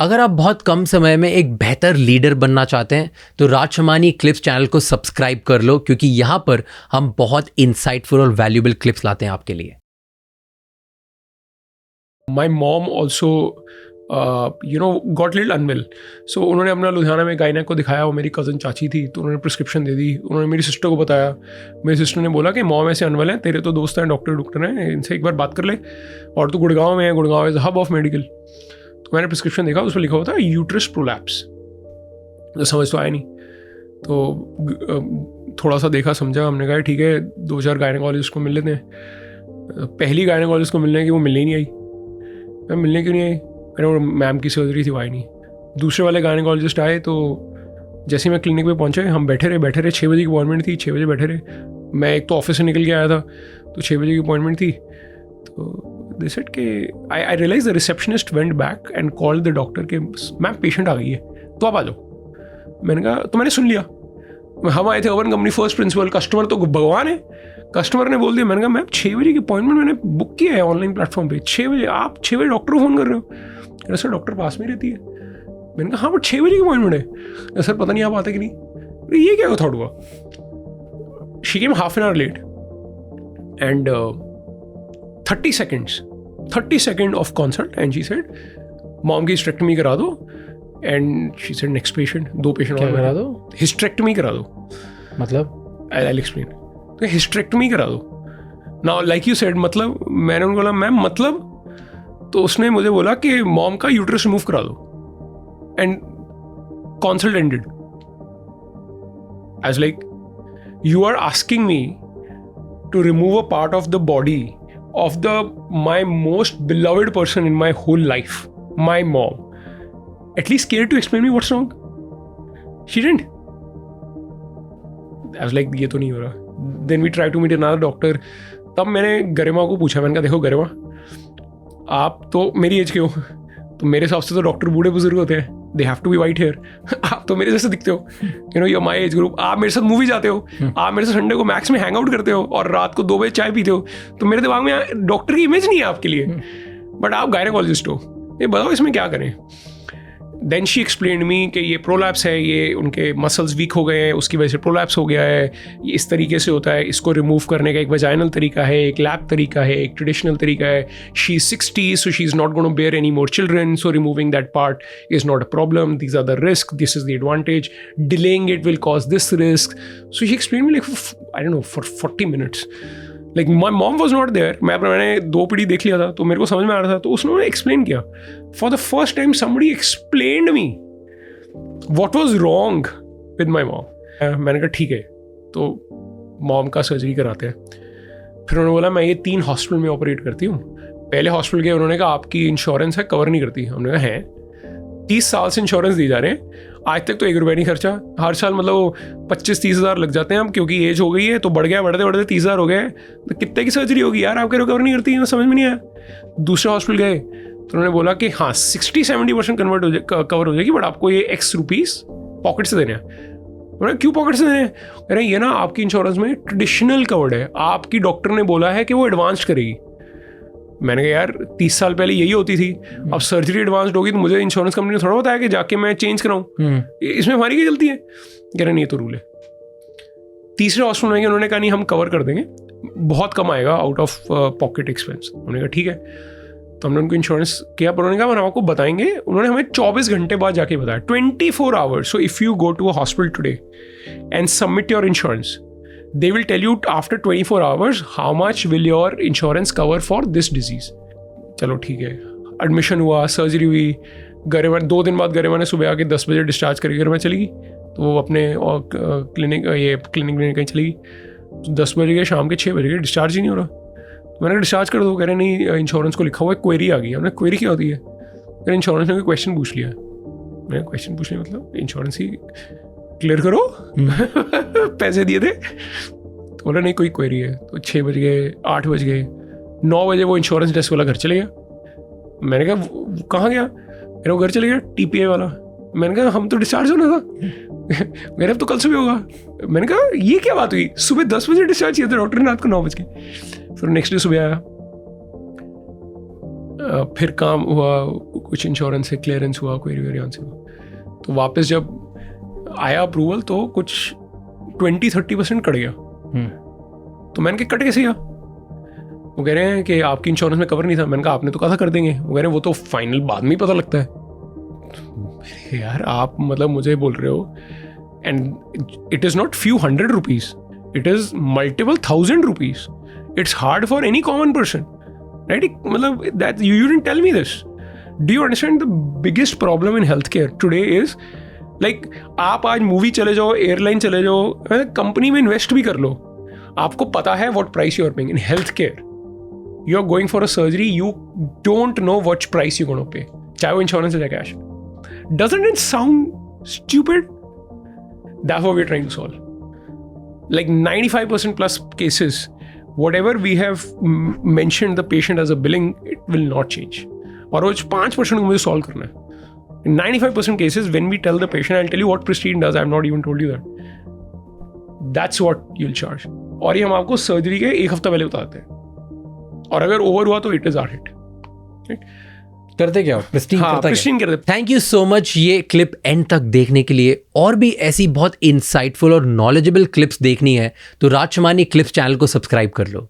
अगर आप बहुत कम समय में एक बेहतर लीडर बनना चाहते हैं तो राज शमानी क्लिप्स चैनल को सब्सक्राइब कर लो, क्योंकि यहाँ पर हम बहुत इंसाइटफुल और वैल्यूएबल क्लिप्स लाते हैं आपके लिए। My mom also got little unwell. So उन्होंने अपना लुधियाना में गायनेक को दिखाया, वो मेरी कज़न चाची थी, तो उन्होंने प्रिस्क्रिप्शन दे दी। उन्होंने मेरी सिस्टर को बताया, मेरी सिस्टर ने बोला कि मॉम ऐसे अनवेल है, तेरे तो दोस्त हैं डॉक्टर हैं, इनसे एक बार बात कर ले, और तो गुड़गांव में है, Gurgaon is hub of medical. तो मैंने प्रिस्क्रिप्शन देखा, उस पर लिखा होता है यूट्रस प्रोलैप्स। तो समझ तो आया नहीं, तो थोड़ा सा देखा समझा, हमने कहा ठीक है 2-4 गायनेकोलॉजिस्ट को मिल लेते हैं। पहली गायनेकोलॉजिस्ट को मिलने की वो मिलने ही नहीं आई। मैं मिलने क्यों नहीं आई? मैंने मैम की सर्जरी थी, वो आई नहीं। दूसरे वाले गायनेकोलॉजिस्ट आए, तो जैसे ही मैं क्लिनिक पे पहुंचे, हम बैठे रहे 6 बजे की अपॉइंटमेंट थी, 6 बजे बैठे रहे। मैं एक तो ऑफिस से निकल के आया था, तो 6 बजे की अपॉइंटमेंट थी। तो दे सेड कि I realise the receptionist went back and called the doctor के मैम पेशेंट आ गई है, तो आप आ जाओ। मैंने कहा तो मैंने सुन लिया, हम आए थे oven company first principle, customer तो भगवान है। कस्टमर ने बोल दिया, मैंने कहा मैम 6 बजे की अपॉइंटमेंट मैंने बुक किया है ऑनलाइन प्लेटफॉर्म पे, 6 बजे आप 6 बजे डॉक्टर को फ़ोन कर रहे हो? कह रहे सर डॉक्टर पास में रहती है। मैंने कहा हाँ बट 6 बजे की अपॉइंटमेंट है। सर पता नहीं आप आते कि नहीं। ये क्या थॉट हुआ? She came half an hour late and 30 second of consult and she said mom की हिस्टेक्टमी करा दो। And she said next patient, 2 patient और करा दो, हिस्टेक्टमी करा दो। मतलब आई एक्सप्लेन। तो हिस्टेक्टमी करा दो। नाउ लाइक यू सेड, मतलब मैंने उनको बोला मैम मतलब, तो उसने मुझे बोला कि मॉम का यूट्रस रिमूव करा दो and consult ended. I was like you are asking me to remove a part of the body of the my most beloved person in my whole life, my mom. At least care to explain me what's wrong. She didn't. I was like ये तो नहीं हो रहा। Then we tried to meet another doctor. तब मैंने गरिमा को पूछा, मैंने कहा देखो गरिमा, आप तो मेरी एज के हो, तो मेरे हिसाब से तो डॉक्टर बूढ़े बुजुर्ग होते हैं, they have to be white hair. आप तो मेरे जैसे दिखते हो, you know you are my age group. आप मेरे साथ मूवी जाते हो, आप मेरे साथ संडे को मैक्स में हैंग आउट करते हो और रात को 2 बजे चाय पीते हो, तो मेरे दिमाग में डॉक्टर की इमेज नहीं है आपके लिए, बट आप गायनेकोलॉजिस्ट हो। ये बताओ इसमें क्या करें? देन शी एक्सप्लेन्ड मी कि ये प्रोलैप्स है, ये उनके मसल्स वीक हो गए हैं, उसकी वजह से प्रोलैप्स हो गया है, ये इस तरीके से होता है। इसको रिमूव करने का एक वजाइनल तरीका है, एक लैब तरीका है, एक ट्रेडिशनल तरीका है। She is 60, so she is not going to bear any more children, so removing that part is not a problem, these are the risk, this is the advantage, delaying it will cause this risk. So she explain me like I don't know for 40 minutes. Like my mom was not there. मैंने 2 पीढ़ी देख लिया था, तो मेरे को समझ में आ रहा था, तो उसने एक्सप्लेन किया। For the first time somebody explained me what was wrong with my mom. मैंने कहा ठीक है, तो मॉम का सर्जरी कराते हैं। फिर उन्होंने बोला मैं ये 3 हॉस्पिटल में ऑपरेट करती हूँ। पहले हॉस्पिटल गए, उन्होंने कहा आपकी इंश्योरेंस है, कवर नहीं करती। हमने कहा है, 30 साल से इंश्योरेंस दी जा रहे हैं, आज तक तो 1 रुपया नहीं खर्चा। हर साल मतलब 25-30 हज़ार लग जाते हैं हम, क्योंकि एज हो गई है तो बढ़ गया, बढ़ते बढ़ते 30 हज़ार हो गए। तो कितने की सर्जरी होगी यार, आपके कवर नहीं करती है? समझ में नहीं आया। दूसरे हॉस्पिटल गए तो उन्होंने बोला कि हाँ 60-70% कवर हो जाएगी, बट आपको ये X रुपीज़ पॉकेट से देने हैं। उन्होंने क्यों पॉकेट से देने हैं? कह रहे ये ना आपकी इंश्योरेंस में ट्रेडिशनल कवर्ड है, आपकी डॉक्टर ने बोला है कि वो एडवांस करेगी। मैंने कहा यार 30 साल पहले यही होती थी, अब सर्जरी एडवांस्ड होगी तो मुझे इंश्योरेंस कंपनी ने थोड़ा बताया कि जाके मैं चेंज कराऊँ, इसमें हमारी क्या गलती है? कह रहे नहीं ये तो रूल है। तीसरे हॉस्पिटल में उन्होंने कहा नहीं हम कवर कर देंगे, बहुत कम आएगा आउट ऑफ पॉकेट एक्सपेंस। उन्होंने कहा ठीक है, तो हमने उनको इंश्योरेंस किया, पर उन्होंने कहा हम आपको बताएंगे। उन्होंने हमें 24 घंटे बाद जाके बताया, 24 hours. So if you go to a hospital today and submit your insurance, they will tell you after 24 hours how much will your insurance cover for this disease. चलो ठीक है, एडमिशन हुआ, सर्जरी हुई। गरिमा 2 दिन बाद गरिमा ने सुबह आके 10 बजे डिस्चार्ज करके गरिमा चली गई, तो वो अपने क्लिनिक में कहीं चली गई। तो 10 बजे गए, शाम के 6 बजे गए, डिस्चार्ज ही नहीं हो रहा। तो मैंने डिस्चार्ज कर दो, कह रहे नहीं इंश्योरेंस को लिखा हुआ है, क्वेरी आ गई। हमने क्वेरी क्या होती है? कह रहे इंश्योरेंस ने कोई क्वेश्चन पूछ लिया। मैंने क्वेश्चन पूछ लिया मतलब इंश्योरेंस ही क्लियर करो। पैसे दिए थे। तो बोला नहीं कोई क्वेरी है। तो 6 बज गए, 8 बज गए, 9 बजे वो इंश्योरेंस डेस्क वाला घर चले गया। मैंने कहा कहाँ गया? मेरा वो घर चले गया TPA वाला। मैंने कहा हम तो डिस्चार्ज होना था। मेरा तो कल सुबह होगा। मैंने कहा ये क्या बात हुई? सुबह 10 बजे डिस्चार्ज किया था डॉक्टर ने, रात को 9 बजे। फिर नेक्स्ट डे सुबह आया, फिर काम हुआ, कुछ इंश्योरेंस से क्लियरेंस हुआ, क्वेरी वेरियंस हुआ, तो वापस जब आया अप्रूवल तो कुछ 20-30% कट गया। तो मैंने कहा कट कैसे गया? वो कह रहे हैं कि आपकी इंश्योरेंस में कवर नहीं था। मैंने कहा आपने तो कहा था कर देंगे। वो कह रहे हैं वो तो फाइनल बाद में ही पता लगता है। यार आप मतलब मुझे बोल रहे हो, and it is not few hundred rupees, it is multiple thousand rupees. It's hard for any common person, right? मतलब that you didn't tell me this. Do you understand the biggest problem in healthcare today is like आप आज movie चले जाओ, airline चले जाओ, company में invest भी कर लो, आपको पता है what price you are paying. In healthcare you are going for a surgery, you don't know what price you're going to pay, चाहे वो इंश्योरेंस है cash. Doesn't it sound stupid? That's what we're trying to solve. Like 95% plus cases, whatever we have mentioned the patient as a billing, it will not change. और वो 5% को मुझे solve करना है। In 95% cases, when we tell the patient, I'll tell you what Pristine does, I've not even told you that. That's what you'll charge. और ये हम आपको सर्जरी के 1 हफ्ता पहले बताते हैं, और अगर ओवर हुआ तो इट इज आवर हिट। करते क्या प्रिस्टीन? हाँ, प्रिस्टीन करते। थैंक यू सो मच ये क्लिप एंड तक देखने के लिए। और भी ऐसी बहुत इंसाइटफुल और नॉलेजेबल क्लिप्स देखनी है तो राजशमानी क्लिप्स चैनल को सब्सक्राइब कर लो।